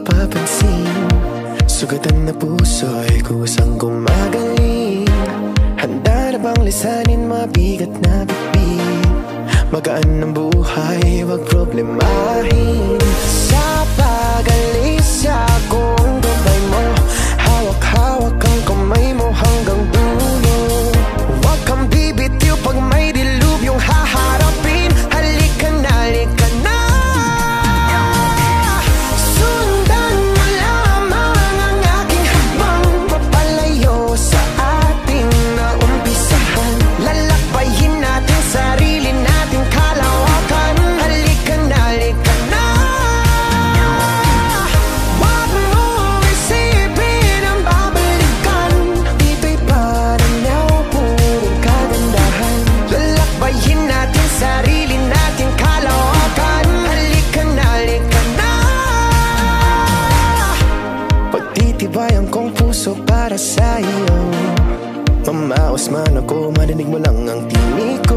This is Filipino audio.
mapapansin. Sugatan na puso'y kusang gumagaling. Handa na bang lisanin mabigat na bitbit? Magaan ng buhay, wag problemahin. Sa pag-alis akong gabay mo, hawak-hawak ang kamay mo hanggang dulo. Huwag kang bibitiw pag may dilubyong haharapin. Halika na, halika na. Sundan mo lamang ang aking habang papalayo sa ating naumpisahan. Lalakbayin natin sarili natin kalawakan. Halika na, halika na. Huwag mo isipin ang babalikan. Dito'y paranaw, purong kagandahan. Lalakbayin natin sarili natin kalawakan. Halika na, halika na. Pagtitibayan kong puso para sa iyo. Mamaos man ako, marinig mo lang ang tinig ko.